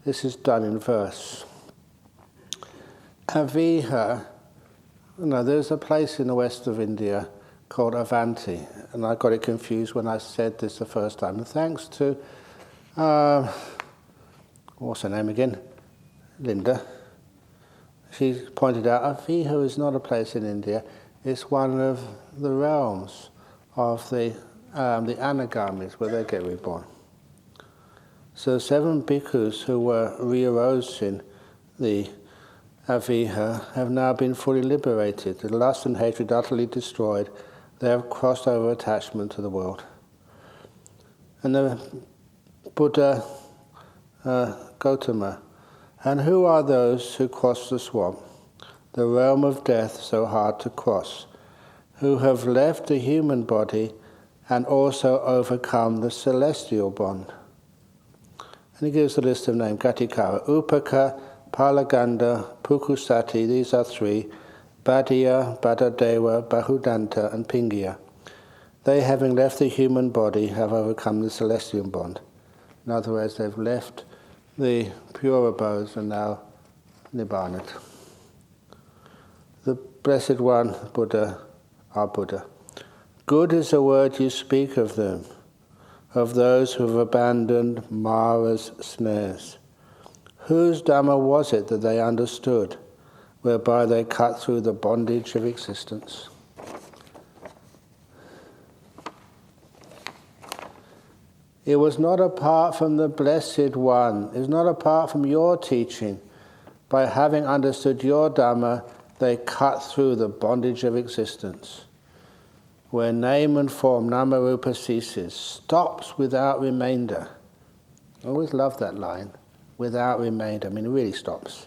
Speaker 1: This is done in verse. Aviha, there's a place in the west of India called Avanti, and I got it confused when I said this the first time. And thanks to, what's her name again? Linda. She pointed out Aviha is not a place in India, it's one of the realms of the anagamis where they get reborn. So 7 bhikkhus who were re-arose in the Aviha have now been fully liberated, the lust and hatred utterly destroyed. They have crossed over attachment to the world. And the Buddha Gautama, and who are those who cross the swamp, the realm of death so hard to cross, who have left the human body and also overcome the celestial bond? And he gives a list of names: Gatikara, Upaka, Palaganda, Pukusati, these are 3, Bhaddiya, Bhadadeva, Bahudanta, and Pingya. They, having left the human body, have overcome the celestial bond. In other words, they've left the pure abodes and now Nibbana. The Blessed One, Buddha, our Buddha. Good is the word you speak of them, of those who have abandoned Mara's snares. Whose Dhamma was it that they understood, whereby they cut through the bondage of existence? It was not apart from the Blessed One, it was not apart from your teaching. By having understood your Dhamma, they cut through the bondage of existence. Where name and form, Namarupa, ceases, stops without remainder. I always love that line, without remainder. I mean, it really stops.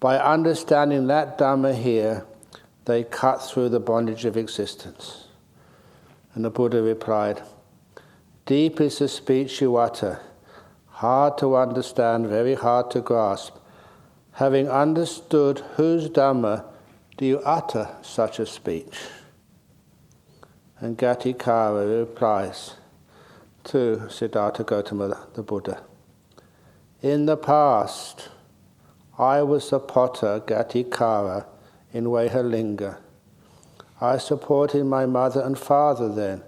Speaker 1: By understanding that Dhamma here, they cut through the bondage of existence. And the Buddha replied, deep is the speech you utter, hard to understand, very hard to grasp. Having understood whose Dhamma do you utter such a speech? And Gatikara replies to Siddhartha Gautama, the Buddha, in the past, I was the potter Gatikara in Vehalinga. I supported my mother and father then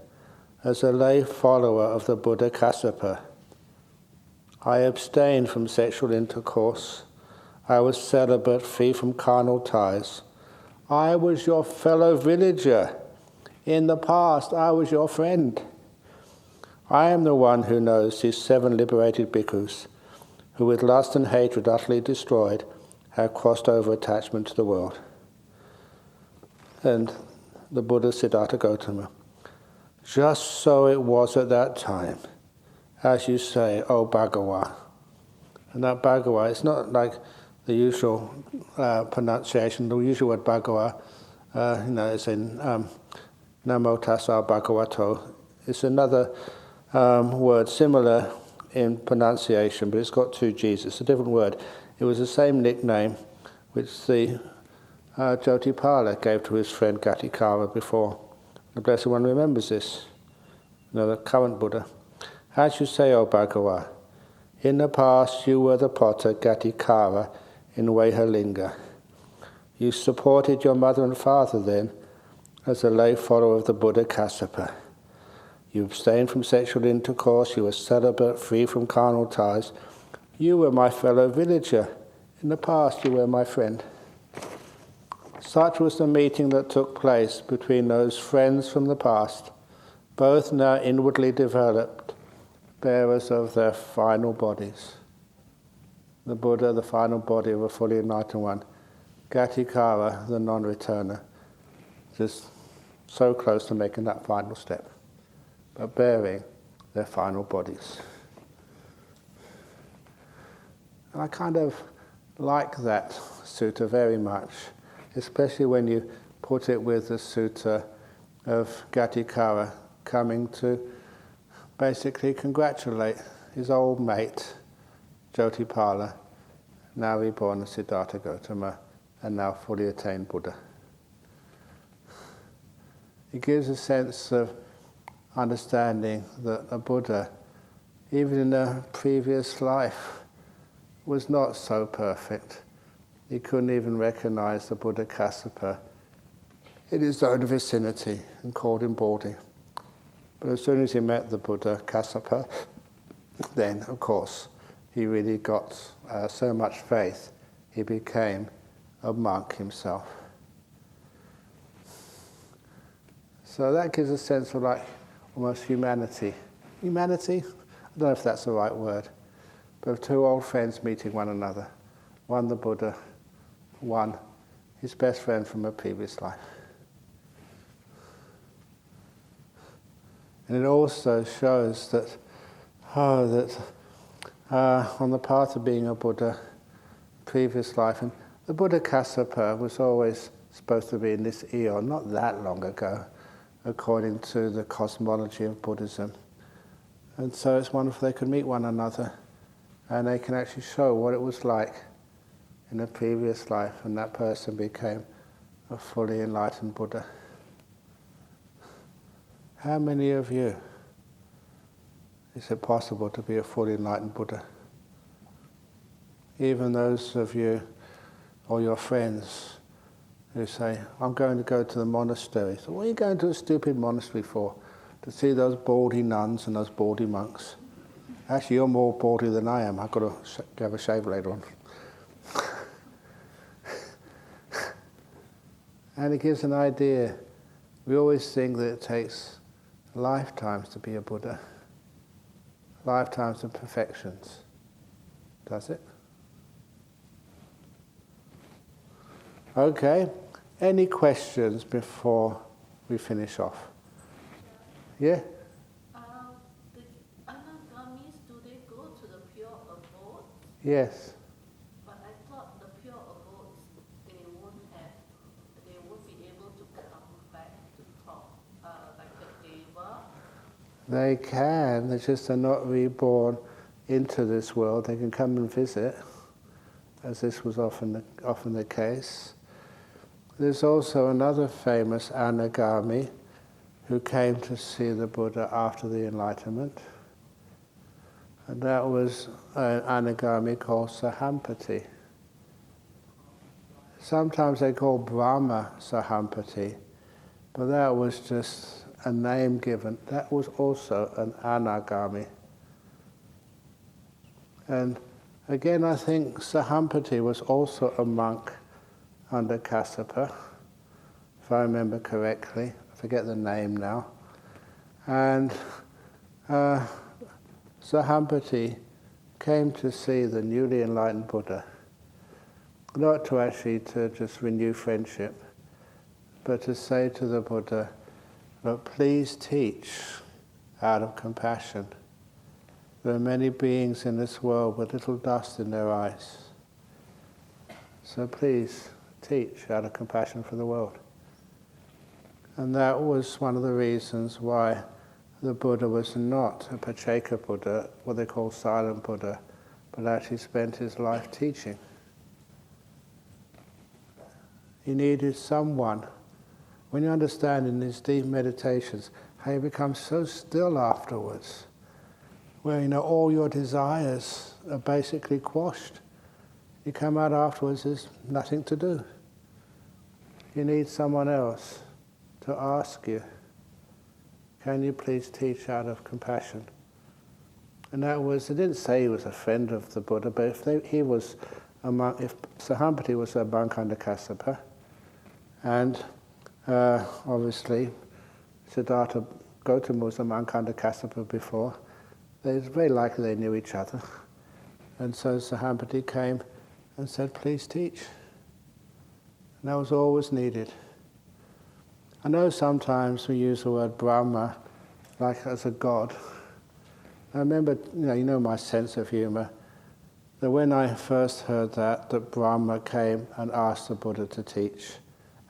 Speaker 1: as a lay follower of the Buddha Kassapa. I abstained from sexual intercourse. I was celibate, free from carnal ties. I was your fellow villager. In the past, I was your friend. I am the one who knows these 7 liberated bhikkhus, who with lust and hatred utterly destroyed, have crossed over attachment to the world. And the Buddha Siddhartha Gautama, just so it was at that time, as you say, O Bhagawa. And that Bhagawa, it's not like the usual pronunciation, the usual word Bhagawa, it's in Namo Tassa Bhagavato. It's another word similar in pronunciation, but it's got 2 G's. It's a different word. It was the same nickname which the Jotipala gave to his friend Gatikara before. The Blessed One remembers this. The current Buddha. As you say, O Bhagawa, in the past you were the potter Gatikara in Vehalinga. You supported your mother and father then as a lay follower of the Buddha Kassapa. You abstained from sexual intercourse, you were celibate, free from carnal ties. You were my fellow villager. In the past you were my friend. Such was the meeting that took place between those friends from the past, both now inwardly developed, bearers of their final bodies. The Buddha, the final body of a fully enlightened one. Gatikara, the non-returner, just so close to making that final step, but bearing their final bodies. And I kind of like that sutta very much, especially when you put it with the sutta of Gatikara coming to basically congratulate his old mate, Jotipala, now reborn as Siddhartha Gautama, and now fully attained Buddha. It gives a sense of understanding that a Buddha, even in a previous life, was not so perfect. He couldn't even recognize the Buddha Kassapa in his own vicinity and called him Bodhi. But as soon as he met the Buddha Kassapa, then, of course, he really got so much faith, he became a monk himself. So that gives a sense of like almost humanity. Humanity? I don't know if that's the right word. But of 2 old friends meeting one another. One the Buddha, one his best friend from a previous life. And it also shows that, on the path of being a Buddha, previous life, and the Buddha Kassapa was always supposed to be in this eon, not that long ago, according to the cosmology of Buddhism. And so it's wonderful they could meet one another and they can actually show what it was like in a previous life, and that person became a fully enlightened Buddha. How many of you is it possible to be a fully enlightened Buddha? Even those of you or your friends who say, I'm going to go to the monastery. So what are you going to a stupid monastery for? To see those baldy nuns and those baldy monks. Actually, you're more baldy than I am. I've got to have a shave later on. And it gives an idea. We always think that it takes lifetimes to be a Buddha. Lifetimes of perfections. Does it? Okay. Any questions before we finish off? Yeah?
Speaker 3: The Anagamis, do they go to the pure abode?
Speaker 1: Yes.
Speaker 3: But I thought the pure abodes, they won't be able to come back to talk, like the Deva.
Speaker 1: They can, it's just they're not reborn into this world. They can come and visit, as this was often the case. There's also another famous anagami who came to see the Buddha after the Enlightenment. And that was an anagami called Sahampati. Sometimes they call Brahma Sahampati, but that was just a name given. That was also an anagami. And again, I think Sahampati was also a monk under Kassapa, if I remember correctly. I forget the name now. And Sahampati came to see the newly enlightened Buddha, not to actually to just renew friendship, but to say to the Buddha, "Look, please teach out of compassion. There are many beings in this world with little dust in their eyes. So please teach out of compassion for the world." And that was one of the reasons why the Buddha was not a Pacceka Buddha, what they call silent Buddha, but actually spent his life teaching. He needed someone. When you understand in these deep meditations how you become so still afterwards, where all your desires are basically quashed, you come out afterwards, there's nothing to do. You need someone else to ask you, "Can you please teach out of compassion?" And that was, it didn't say he was a friend of the Buddha, but if he was a monk, if Sahampati was a monk under Kassapa, and obviously Siddhartha Gautama was a monk under Kassapa before, it's very likely they knew each other. And so Sahampati came and said, "Please teach." And that was all was needed. I know sometimes we use the word Brahma like as a god. I remember, you know my sense of humor, that when I first heard that Brahma came and asked the Buddha to teach,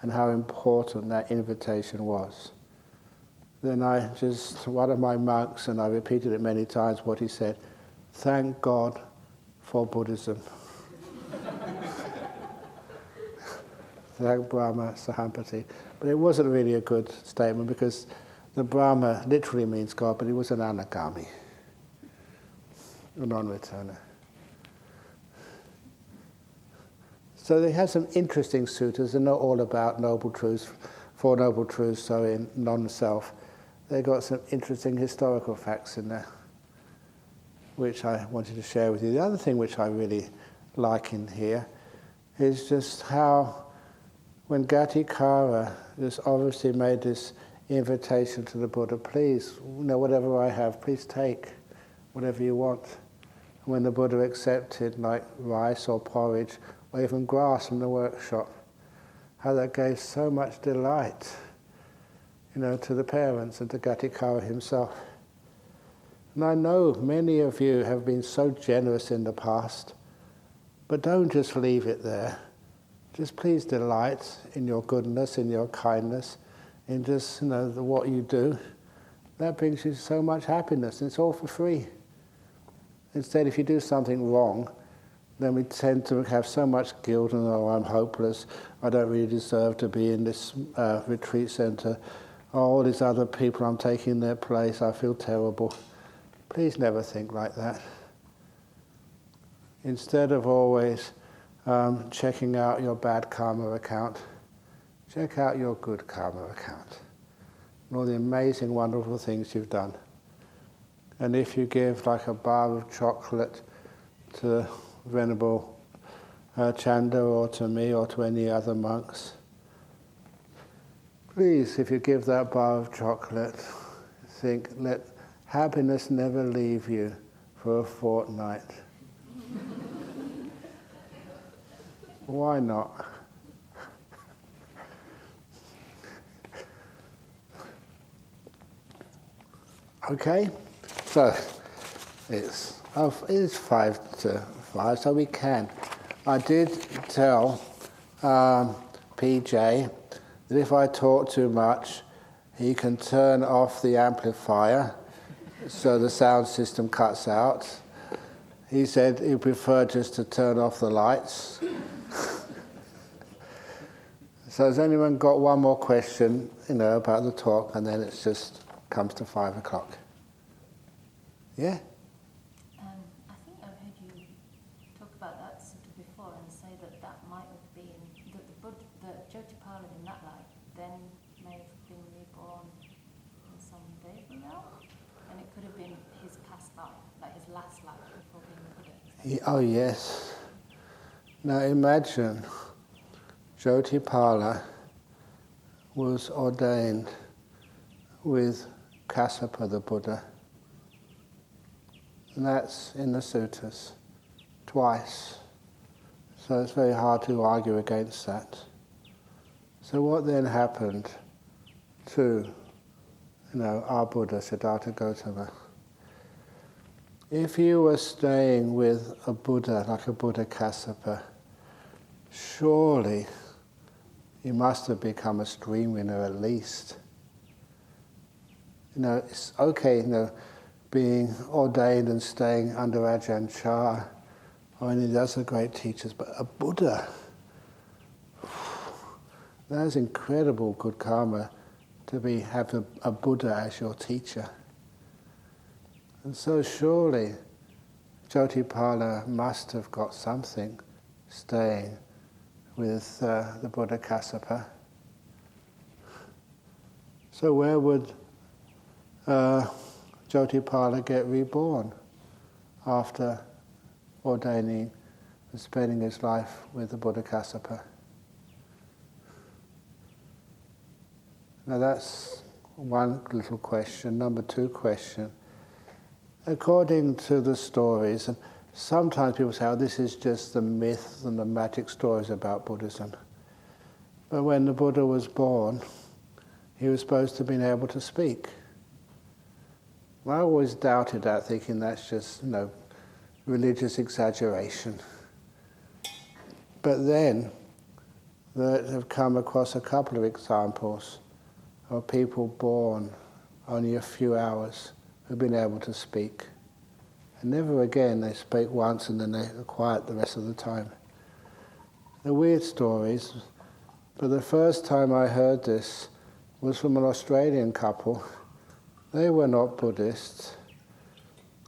Speaker 1: and how important that invitation was, then one of my monks, and I repeated it many times, what he said, "Thank God for Buddhism." Thank Brahma Sahampati. But it wasn't really a good statement because the Brahma literally means God, but he was an anagami, a non-returner. So they have some interesting suttas. They're not all about Noble Truths, Four Noble Truths, so in non-self. They've got some interesting historical facts in there, which I wanted to share with you. The other thing which I really like in here is just how when Gatikara just obviously made this invitation to the Buddha, "Please, whatever I have, please take whatever you want." And when the Buddha accepted like rice or porridge or even grass from the workshop, how that gave so much delight, to the parents and to Gatikara himself. And I know many of you have been so generous in the past, but don't just leave it there. Just please delight in your goodness, in your kindness, in just what you do. That brings you so much happiness, and it's all for free. Instead, if you do something wrong, then we tend to have so much guilt and, "Oh, I'm hopeless, I don't really deserve to be in this retreat center. All these other people, I'm taking their place, I feel terrible." Please never think like that. Instead of always checking out your bad karma account, check out your good karma account and all the amazing, wonderful things you've done. And if you give like a bar of chocolate to Venerable Chanda or to me or to any other monks, please, if you give that bar of chocolate, think, "Let happiness never leave you for a fortnight." Why not? Okay, so it's 5 to 5, so we can. I did tell PJ that if I talk too much, he can turn off the amplifier so the sound system cuts out. He said he preferred just to turn off the lights. So has anyone got one more question, about the talk, and then it just comes to 5 o'clock? Yeah?
Speaker 2: I think I've heard you talk about that sutta before and say that might have been, that Jyotipala in that life then may have been reborn in some day from now, and it could have been his past life, like his last life before being a Buddha.
Speaker 1: Oh yes. Now imagine Jyotipala was ordained with Kassapa the Buddha. And that's in the suttas, twice. So it's very hard to argue against that. So what then happened to, our Buddha, Siddhartha Gautama? If you were staying with a Buddha, like a Buddha Kassapa, surely you must have become a stream winner at least. It's okay, being ordained and staying under Ajahn Chah or any of the other great teachers, but a Buddha, that is incredible good karma to have a Buddha as your teacher. And so surely Jyotipala must have got something staying with the Buddha Kassapa. So where would Jyotipala get reborn after ordaining and spending his life with the Buddha Kassapa? Now that's one little question. Number 2 question. According to the stories, and sometimes people say, this is just the myths and the magic stories about Buddhism. But when the Buddha was born, he was supposed to have been able to speak. I always doubted that, thinking that's just, religious exaggeration. But then, I have come across a couple of examples of people born only a few hours who've been able to speak. And never again, they speak once and then they're quiet the rest of the time. They're weird stories, but the first time I heard this was from an Australian couple. They were not Buddhists,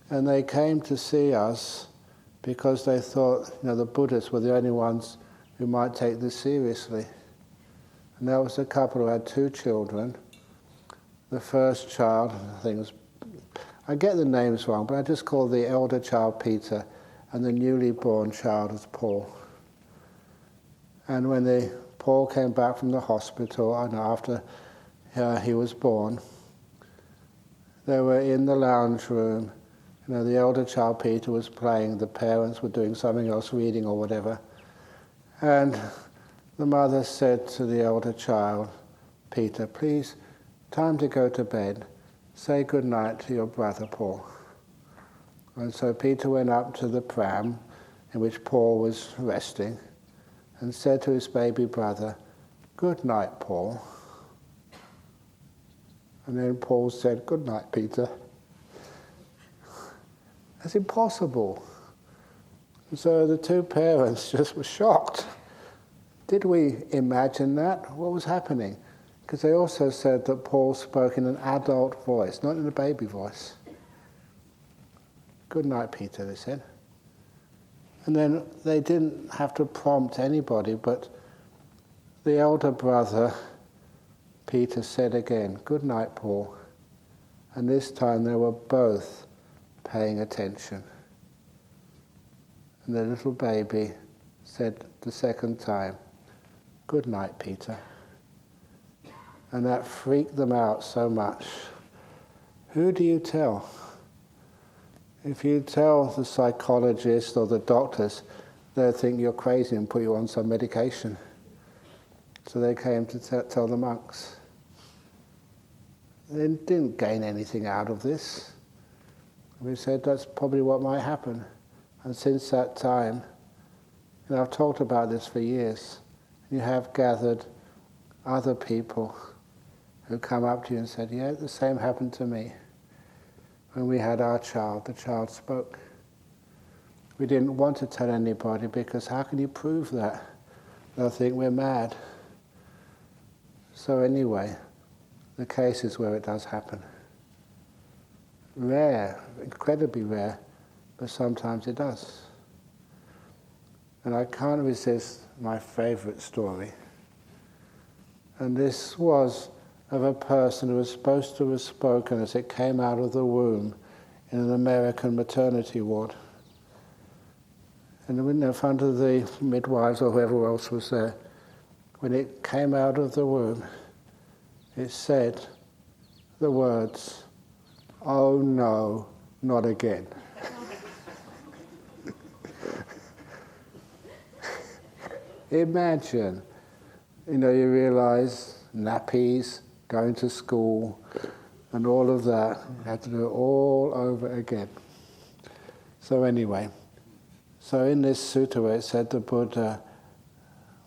Speaker 1: and they came to see us because they thought, the Buddhists were the only ones who might take this seriously. And that was a couple who had 2 children. The first child, I get the names wrong, but I just call the elder child Peter and the newly born child as Paul. And when Paul came back from the hospital, after he was born, they were in the lounge room. The elder child Peter was playing, the parents were doing something else, reading or whatever. And the mother said to the elder child, Peter, please, time to go to bed. Say good night to your brother Paul. And so Peter went up to the pram in which Paul was resting and said to his baby brother, good night, Paul. And then Paul said, good night, Peter. That's impossible. And so the 2 parents just were shocked. Did we imagine that? What was happening? Because they also said that Paul spoke in an adult voice, not in a baby voice. Good night, Peter, they said. And then they didn't have to prompt anybody, but the elder brother, Peter, said again, good night, Paul. And this time they were both paying attention. And the little baby said the second time, good night, Peter. And that freaked them out so much. Who do you tell? If you tell the psychologist or the doctors, they'll think you're crazy and put you on some medication. So they came to tell the monks. They didn't gain anything out of this. We said that's probably what might happen. And since that time, I've talked about this for years, you have gathered other people who come up to you and said, yeah, the same happened to me. When we had our child, the child spoke. We didn't want to tell anybody because how can you prove that? They'll think we're mad. So anyway, the cases where it does happen. Rare, incredibly rare, but sometimes it does. And I can't resist my favourite story. And this was of a person who was supposed to have spoken as it came out of the womb in an American maternity ward. And in front of the midwives or whoever else was there, when it came out of the womb, it said the words, "Oh no, not again." Imagine, you realize nappies, going to school, and all of that. You have to do it all over again. So anyway, in this sutta where it said the Buddha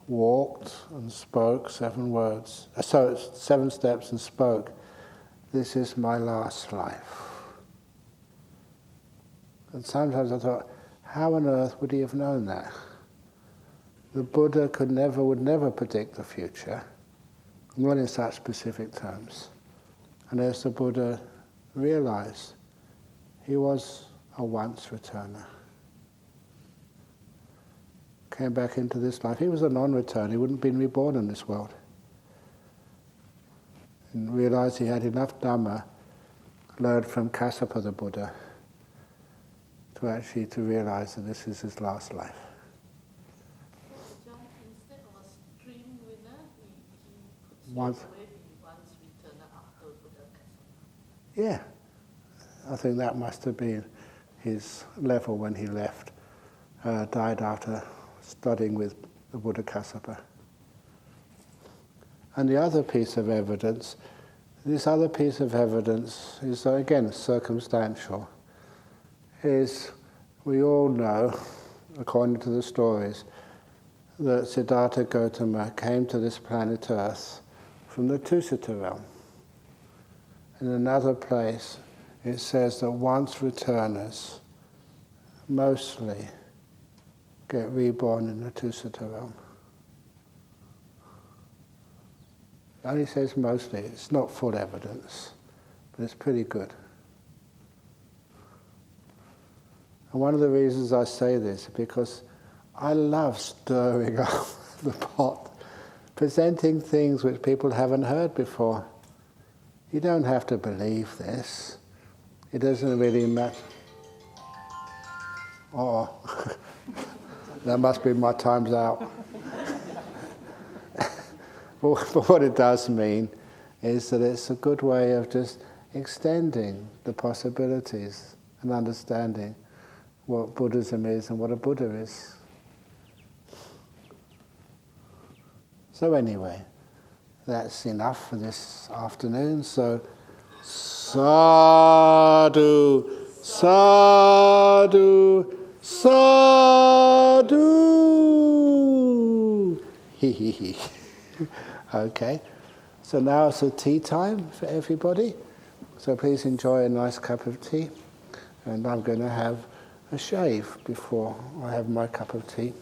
Speaker 1: walked and spoke 7 words, 7 steps and spoke, "This is my last life." And sometimes I thought, how on earth would he have known that? The Buddha would never predict the future, not in such specific terms. And as the Buddha realized, he was a once returner. Came back into this life. He was a non-returner. He wouldn't have been reborn in this world. And realized he had enough Dhamma learned from Kassapa the Buddha to realize that this is his last life.
Speaker 3: John, instead of a stream winner, he
Speaker 1: Once
Speaker 3: returner after Buddha Kassapa.
Speaker 1: Yeah, I think that must have been his level when he left, died after studying with the Buddha Kassapa. And the other piece of evidence, this other piece of evidence is again circumstantial, is we all know, according to the stories, that Siddhartha Gautama came to this planet Earth from the Tusita realm. In another place, it says that once returners mostly get reborn in the Tusita realm. It only says mostly, it's not full evidence, but it's pretty good. And one of the reasons I say this is because I love stirring up the pot, presenting things which people haven't heard before. You don't have to believe this. It doesn't really matter. Oh, that must be my time's out. But what it does mean is that it's a good way of just extending the possibilities and understanding what Buddhism is and what a Buddha is. So anyway, that's enough for this afternoon. So, sadhu, sadhu, sadhu. Hee hee hee. Okay. So now it's a tea time for everybody. So please enjoy a nice cup of tea. And I'm going to have a shave before I have my cup of tea.